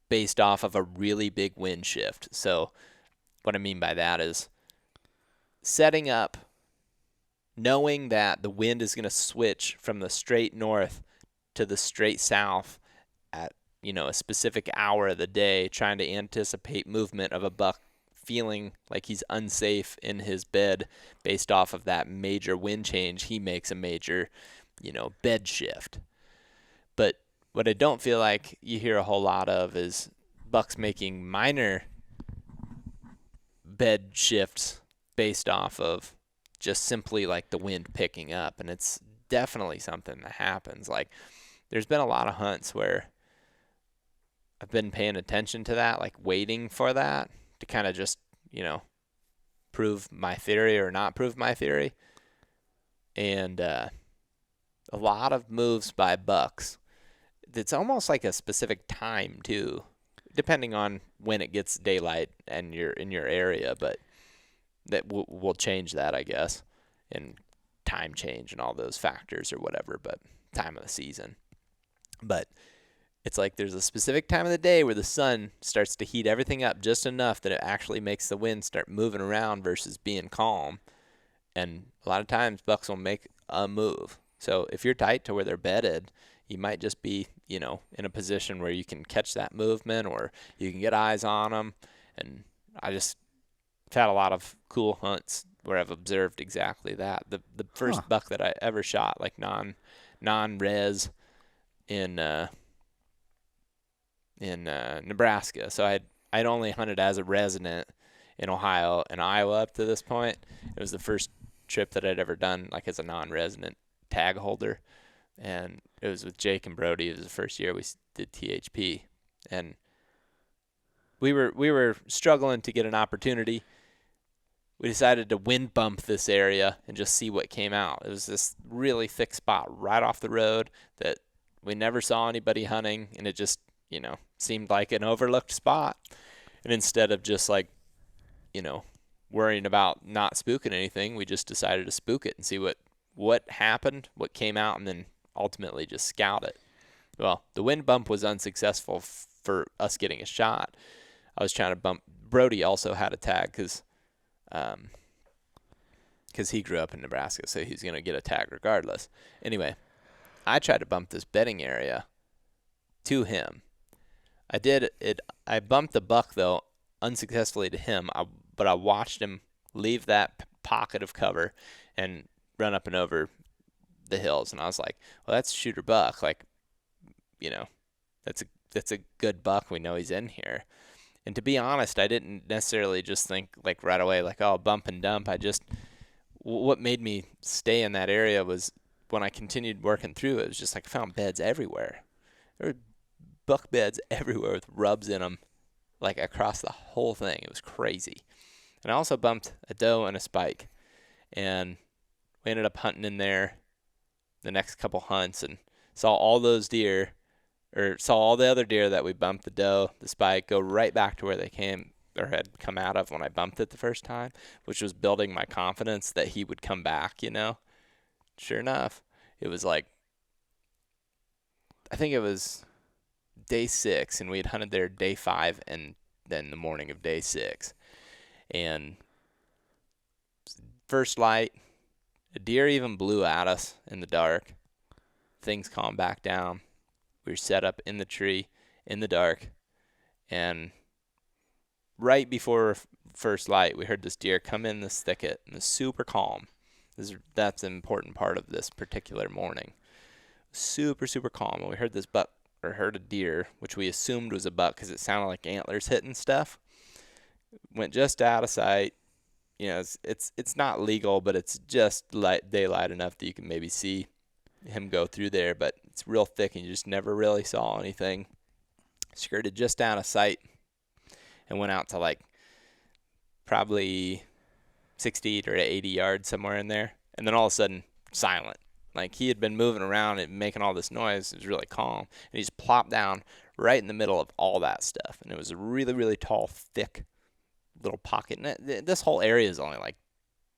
Speaker 3: based off of a really big wind shift. So what I mean by that is setting up, knowing that the wind is going to switch from the straight north to the straight south at, a specific hour of the day, trying to anticipate movement of a buck feeling like he's unsafe in his bed based off of that major wind change. He makes a major, bed shift. But what I don't feel like you hear a whole lot of is bucks making minor bed shifts based off of just simply like the wind picking up. And it's definitely something that happens. Like there's been a lot of hunts where I've been paying attention to that, like waiting for that to kind of just, prove my theory or not prove my theory. And a lot of moves by bucks, it's almost like a specific time too, depending on when it gets daylight and you're in your area. But that will change that, I guess, and time change and all those factors or whatever, but time of the season. But it's like there's a specific time of the day where the sun starts to heat everything up just enough that it actually makes the wind start moving around versus being calm. And a lot of times bucks will make a move. So if you're tight to where they're bedded, you might just be, in a position where you can catch that movement or you can get eyes on them. And I've had a lot of cool hunts where I've observed exactly that. The first buck that I ever shot, like non-res in Nebraska. So I'd only hunted as a resident in Ohio and Iowa up to this point. It was the first trip that I'd ever done like as a non-resident tag holder, and it was with Jake and Brody. It was the first year we did THP, and we were struggling to get an opportunity. We decided to wind bump this area and just see what came out. It was this really thick spot right off the road that we never saw anybody hunting, and it just, seemed like an overlooked spot. And instead of just like, worrying about not spooking anything, we just decided to spook it and see what happened, what came out, and then ultimately just scout it. Well, the wind bump was unsuccessful for us getting a shot. I was trying to bump. Brody also had a tag because he grew up in Nebraska, so he's going to get a tag regardless. Anyway, I tried to bump this bedding area to him. I did it. I bumped the buck, though, unsuccessfully to him, but I watched him leave that pocket of cover and run up and over the hills, and I was like, well, that's shooter buck. Like, that's a good buck. We know he's in here. And to be honest, I didn't necessarily just think like right away, like, oh, bump and dump. What made me stay in that area was when I continued working through it was just like I found beds everywhere. There were buck beds everywhere with rubs in them, like across the whole thing. It was crazy. And I also bumped a doe and a spike. And we ended up hunting in there the next couple hunts and saw all those deer, or saw all the other deer that we bumped, the doe, the spike, go right back to where they came or had come out of when I bumped it the first time, which was building my confidence that he would come back, Sure enough, it was like, I think it was day 6, and we had hunted there day 5 and then the morning of day 6. And first light, a deer even blew at us in the dark. Things calmed back down. We were set up in the tree in the dark, and right before first light, we heard this deer come in this thicket, and it was super calm. That's an important part of this particular morning. Super, super calm. And we heard this buck, or heard a deer, which we assumed was a buck because it sounded like antlers hitting stuff. Went just out of sight. You know, it's not legal, but it's just daylight enough that you can maybe see him go through there, but it's real thick and you just never really saw anything. Skirted just out of sight and went out to like probably 60 or 80 yards, somewhere in there. And then all of a sudden, silent. Like he had been moving around and making all this noise. It was really calm. And he just plopped down right in the middle of all that stuff. And it was a really, really tall, thick little pocket. And this whole area is only like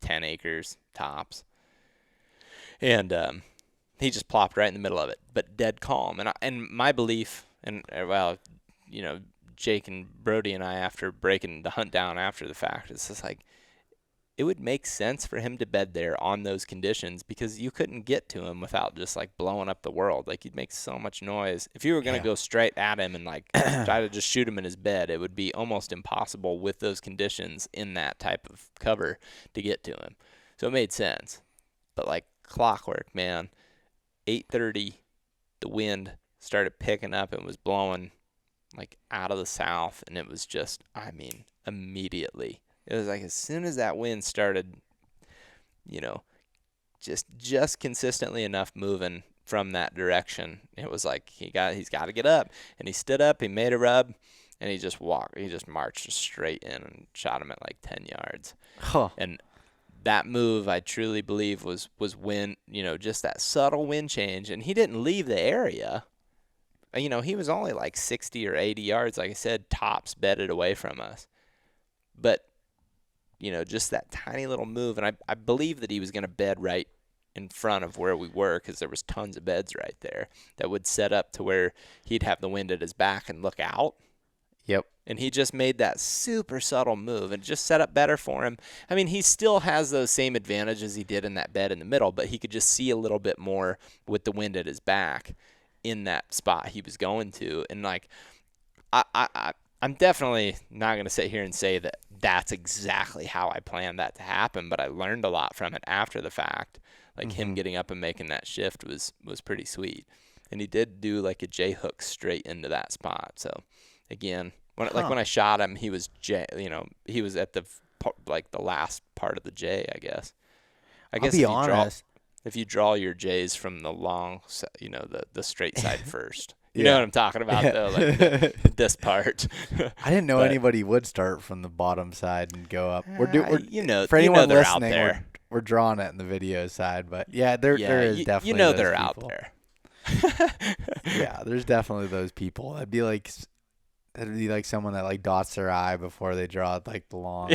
Speaker 3: 10 acres tops. And he just plopped right in the middle of it, but dead calm. And my belief, and well, you know, Jake and Brody and I, after breaking the hunt down after the fact, it's just like, it would make sense for him to bed there on those conditions because you couldn't get to him without just like blowing up the world. Like he'd make so much noise. If you were going to go straight at him and like try to just shoot him in his bed, it would be almost impossible with those conditions in that type of cover to get to him. So it made sense. But like clockwork, man, 8:30, the wind started picking up and was blowing like out of the south. And it was just, I mean, immediately. It was like as soon as that wind started, you know, just consistently enough moving from that direction, it was like he's got to get up. And he stood up, he made a rub, and he just marched straight in and shot him at like 10 yards.
Speaker 2: Huh.
Speaker 3: And that move, I truly believe, was when, you know, just that subtle wind change. And he didn't leave the area. You know, he was only like 60 or 80 yards, like I said, tops bedded away from us. But you know, just that tiny little move. And I believe that he was going to bed right in front of where we were because there was tons of beds right there that would set up to where he'd have the wind at his back and look out.
Speaker 2: Yep.
Speaker 3: And he just made that super subtle move and just set up better for him. I mean, he still has those same advantages he did in that bed in the middle, but he could just see a little bit more with the wind at his back in that spot he was going to. And like, I'm definitely not going to sit here and say that that's exactly how I planned that to happen, but I learned a lot from it after the fact. Like him getting up and making that shift was pretty sweet. And he did do like a J hook straight into that spot. So again, when I shot him, he was he was at the last part of the J, I guess.
Speaker 2: I'll be honest.
Speaker 3: If you draw your J's from the long, you know, the straight side first. You know what I'm talking about, though, like this part.
Speaker 2: I didn't know anybody would start from the bottom side and go up.
Speaker 3: For
Speaker 2: anyone
Speaker 3: they're
Speaker 2: listening,
Speaker 3: out there.
Speaker 2: We're drawing it in the video side, but there is definitely.
Speaker 3: You know
Speaker 2: those
Speaker 3: they're
Speaker 2: people.
Speaker 3: out there.
Speaker 2: Yeah, there's definitely those people. That'd be like someone that like dots their I before they draw like the long.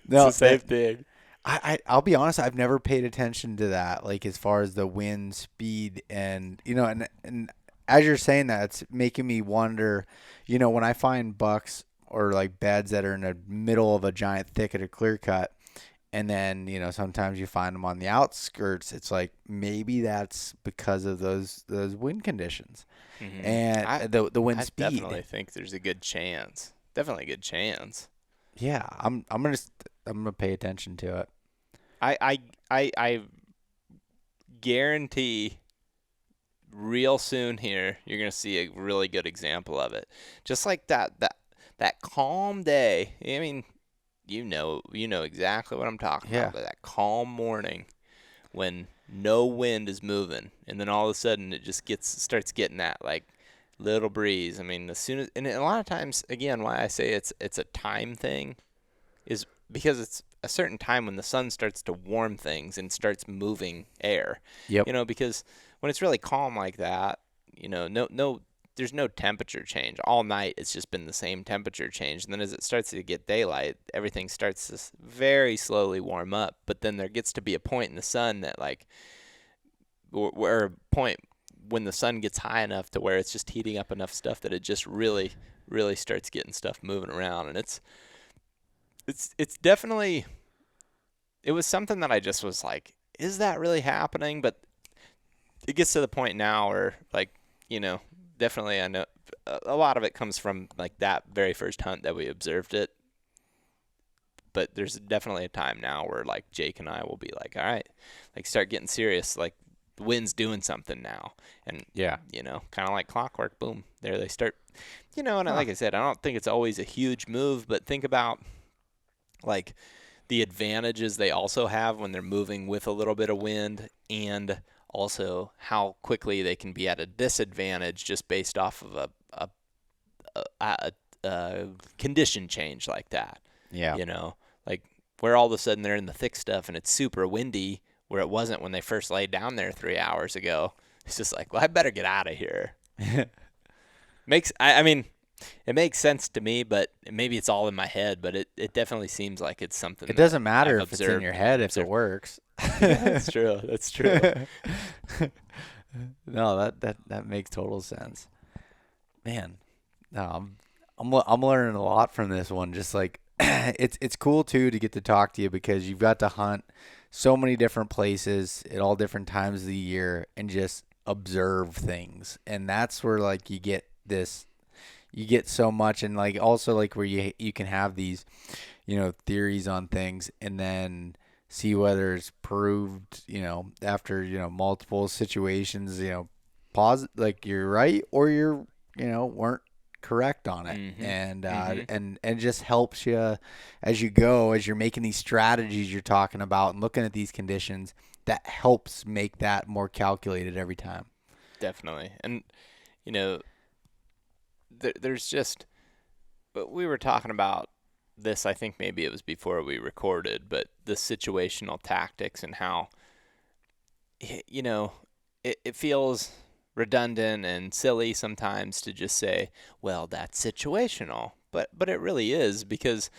Speaker 3: No, it's the same thing.
Speaker 2: I'll be honest, I've never paid attention to that, like as far as the wind speed and, you know, and as you're saying that, it's making me wonder, you know, when I find bucks or like beds that are in the middle of a giant thicket or clear cut, and then, you know, sometimes you find them on the outskirts, it's like maybe that's because of those wind conditions and the wind speed.
Speaker 3: I definitely think there's a good chance. Definitely a good chance.
Speaker 2: Yeah, I'm gonna pay attention to it.
Speaker 3: I guarantee real soon here you're gonna see a really good example of it. Just like that calm day. I mean, you know exactly what I'm talking about. That calm morning when no wind is moving, and then all of a sudden it just starts getting that like little breeze. I mean, as soon as, and a lot of times, again, why I say it's a time thing is because it's a certain time when the sun starts to warm things and starts moving air.
Speaker 2: Yep.
Speaker 3: You know, because when it's really calm like that, you know, there's no temperature change. All night it's just been the same temperature change. And then as it starts to get daylight, everything starts to very slowly warm up. But then there gets to be a point in the sun that like, or a point when the sun gets high enough to where it's just heating up enough stuff that it just really, really starts getting stuff moving around. And it's definitely, it was something that I just was like, is that really happening? But it gets to the point now where, like, definitely I know a lot of it comes from like that very first hunt that we observed it. But there's definitely a time now where like Jake and I will be like, all right, like start getting serious. Like the wind's doing something now. And, kind of like clockwork, boom, there they start, and like I said, I don't think it's always a huge move, but think about like the advantages they also have when they're moving with a little bit of wind, and also how quickly they can be at a disadvantage just based off of a condition change like that.
Speaker 2: Yeah.
Speaker 3: Like where all of a sudden they're in the thick stuff and it's super windy, where it wasn't when they first laid down there 3 hours ago. It's just like, well, I better get out of here. It makes sense to me, but maybe it's all in my head, but it definitely seems like it's something.
Speaker 2: It doesn't matter if it's in your head if it works.
Speaker 3: That's true. That's true.
Speaker 2: No, that makes total sense. Man, no, I'm learning a lot from this one. Just like it's cool too to get to talk to you, because you've got to hunt so many different places at all different times of the year and just observe things. And that's where like you get so much, and like also like where you can have these, theories on things and then see whether it's proved, after, multiple situations, like you're right or you're, weren't correct on it.
Speaker 3: Mm-hmm.
Speaker 2: And it just helps you as you go, as you're making these strategies you're talking about and looking at these conditions, that helps make that more calculated every time.
Speaker 3: Definitely. And, there's just, but we were talking about this, I think maybe it was before we recorded, but the situational tactics and how, it feels redundant and silly sometimes to just say, well, that's situational, but it really is, because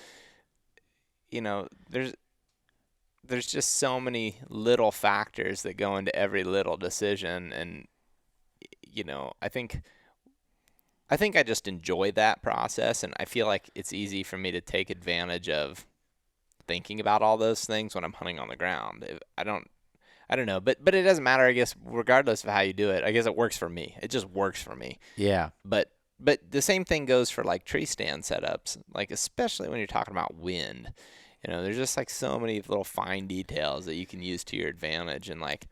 Speaker 3: there's just so many little factors that go into every little decision. And I think I just enjoy that process, and I feel like it's easy for me to take advantage of thinking about all those things when I'm hunting on the ground. I don't know, but it doesn't matter, I guess, regardless of how you do it. I guess it works for me. It just works for me.
Speaker 2: Yeah.
Speaker 3: But the same thing goes for like tree stand setups, like especially when you're talking about wind. There's just like so many little fine details that you can use to your advantage, and like,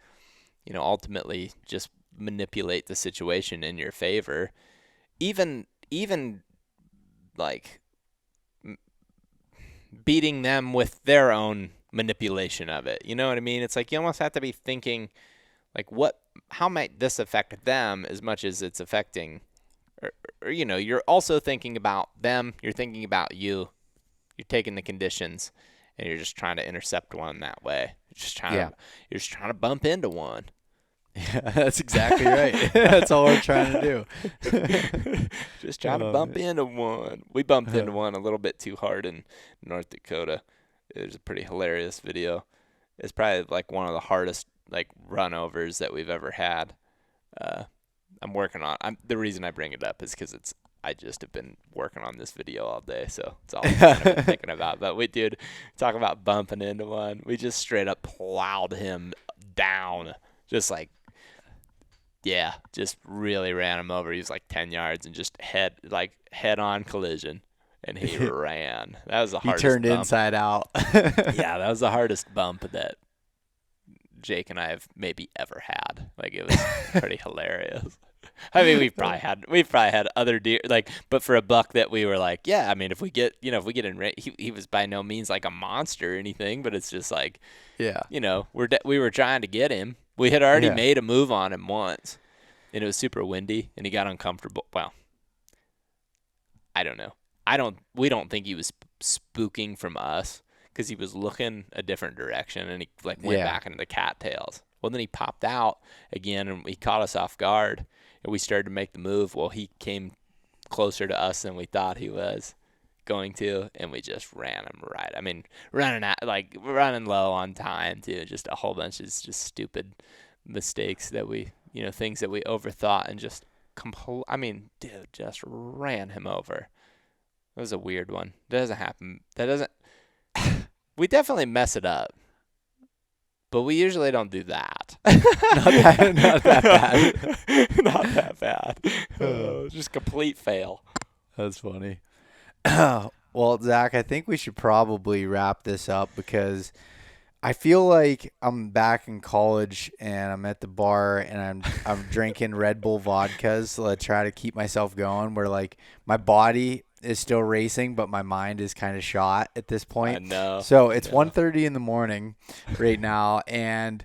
Speaker 3: ultimately just manipulate the situation in your favor. Even like beating them with their own manipulation of it. You know what I mean? It's like you almost have to be thinking like, how might this affect them as much as it's affecting, or you're also thinking about them, you're thinking about you, you're taking the conditions, and you're just trying to intercept one that way. You're just trying to bump into one.
Speaker 2: Yeah, that's exactly right. That's all we're trying to do.
Speaker 3: Just trying to bump into one. We bumped into one a little bit too hard in North Dakota. It was a pretty hilarious video. It's probably like one of the hardest like runovers that we've ever had. I'm working on. The reason I bring it up is because I just have been working on this video all day, so it's all I've kind of been thinking about. But talk about bumping into one. We just straight up plowed him down, just like. Yeah, just really ran him over. He was like 10 yards and just head-on collision, and he ran. That was the hardest
Speaker 2: He turned
Speaker 3: bump.
Speaker 2: Inside out.
Speaker 3: Yeah, that was the hardest bump that Jake and I have maybe ever had. Like, it was pretty hilarious. I mean, we've probably had other deer, like, but for a buck that we were like, yeah, I mean, if we get in, he was by no means like a monster or anything, but it's just like,
Speaker 2: yeah,
Speaker 3: we were trying to get him. We had already made a move on him once, and it was super windy, and he got uncomfortable. Well, I don't know. We don't think he was spooking from us, because he was looking a different direction, and he like went back into the cattails. Well, then he popped out again, and he caught us off guard, and we started to make the move. Well, he came closer to us than we thought he was going to, and we just ran him right. I mean, running low on time too. Just a whole bunch of just stupid mistakes that we things that we overthought and just dude just ran him over. It was a weird one. That doesn't happen. We definitely mess it up, but we usually don't do that.
Speaker 2: Not that bad.
Speaker 3: Not that bad. Just complete fail.
Speaker 2: That's funny. Well, Zach, I think we should probably wrap this up because I feel like I'm back in college and I'm at the bar and I'm drinking Red Bull vodkas to try to keep myself going. Where like my body is still racing, but my mind is kind of shot at this point.
Speaker 3: I know.
Speaker 2: So it's 1:30 in the morning right now, and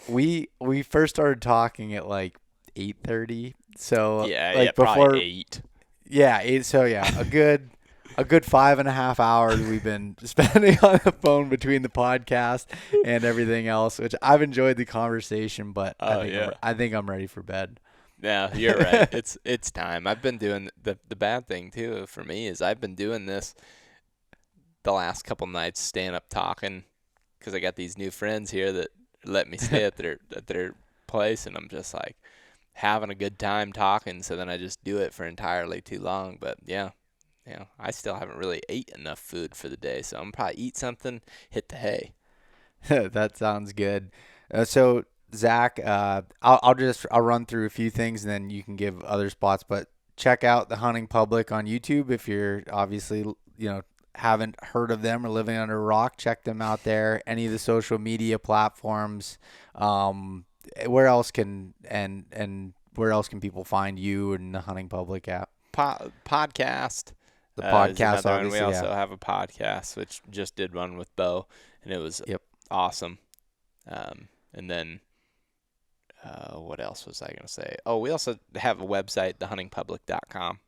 Speaker 2: we first started talking at like 8:30. So before
Speaker 3: probably 8.
Speaker 2: Yeah, 8. So yeah, a good 5.5 hours we've been spending on the phone between the podcast and everything else, which I've enjoyed the conversation, but I think I'm ready for bed.
Speaker 3: Yeah, you're right. It's time. I've been doing the bad thing too for me is I've been doing this the last couple nights, staying up talking because I got these new friends here that let me stay at their place, and I'm just like having a good time talking. So then I just do it for entirely too long. But yeah, I still haven't really ate enough food for the day, so I'm probably eat something, hit the hay.
Speaker 2: That sounds good. So Zach, I'll run through a few things and then you can give other spots, but check out the Hunting Public on YouTube. If you're obviously, haven't heard of them or living under a rock, check them out there. Any of the social media platforms, where else can people find you and the Hunting Public app?
Speaker 3: Podcast.
Speaker 2: The podcast,
Speaker 3: obviously. We also have a podcast, which just did one with Beau, and it was awesome. And then what else was I going to say? Oh, we also have a website, thehuntingpublic.com.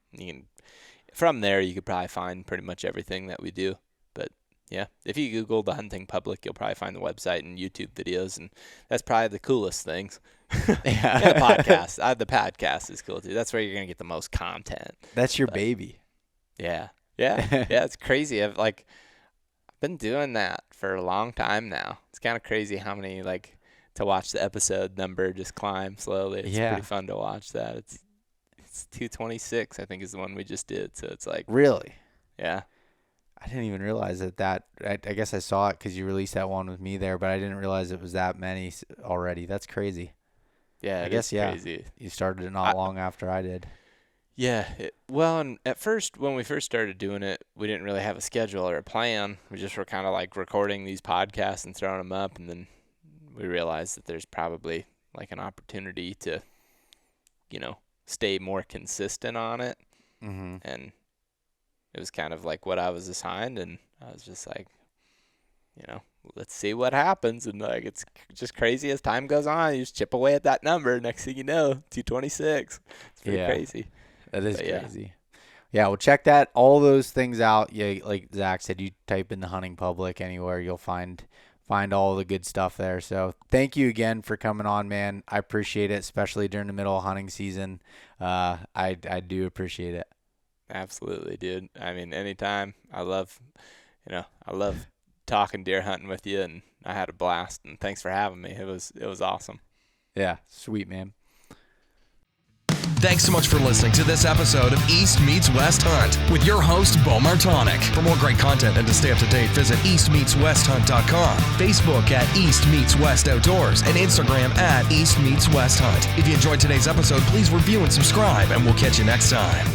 Speaker 3: From there, you could probably find pretty much everything that we do. But, yeah, if you Google The Hunting Public, you'll probably find the website and YouTube videos, and that's probably the coolest things. Yeah, the podcast. The podcast is cool, too. That's where you're going to get the most content.
Speaker 2: That's your baby.
Speaker 3: Yeah. Yeah, it's crazy. I've been doing that for a long time now. It's kind of crazy how many, to watch the episode number just climb slowly. It's pretty fun to watch that. It's 226, I think, is the one we just did. So it's like
Speaker 2: really,
Speaker 3: yeah.
Speaker 2: I didn't even realize that. I guess I saw it because you released that one with me there, but I didn't realize it was that many already. That's crazy.
Speaker 3: Yeah,
Speaker 2: I guess
Speaker 3: crazy.
Speaker 2: You started it not long after I did.
Speaker 3: Yeah. And at first, when we first started doing it, we didn't really have a schedule or a plan. We just were kind of recording these podcasts and throwing them up, and then we realized that there's probably an opportunity to, stay more consistent on it.
Speaker 2: Mm-hmm.
Speaker 3: And it was kind of what I was assigned, and I was just let's see what happens. And it's just crazy as time goes on. You just chip away at that number. Next thing you know, 226. It's pretty crazy.
Speaker 2: That is crazy. Yeah, well, check all those things out. Yeah, like Zach said, you type in the Hunting Public anywhere, you'll find all the good stuff there. So thank you again for coming on, man. I appreciate it, especially during the middle of hunting season. I do appreciate it.
Speaker 3: Absolutely, dude. I mean, anytime. I love talking deer hunting with you, and I had a blast. And thanks for having me. It was awesome.
Speaker 2: Yeah, sweet, man.
Speaker 1: Thanks so much for listening to this episode of East Meets West Hunt with your host, Beau Martonik. For more great content and to stay up to date, visit eastmeetswesthunt.com, Facebook at East Meets West Outdoors, and Instagram at East Meets West Hunt. If you enjoyed today's episode, please review and subscribe, and we'll catch you next time.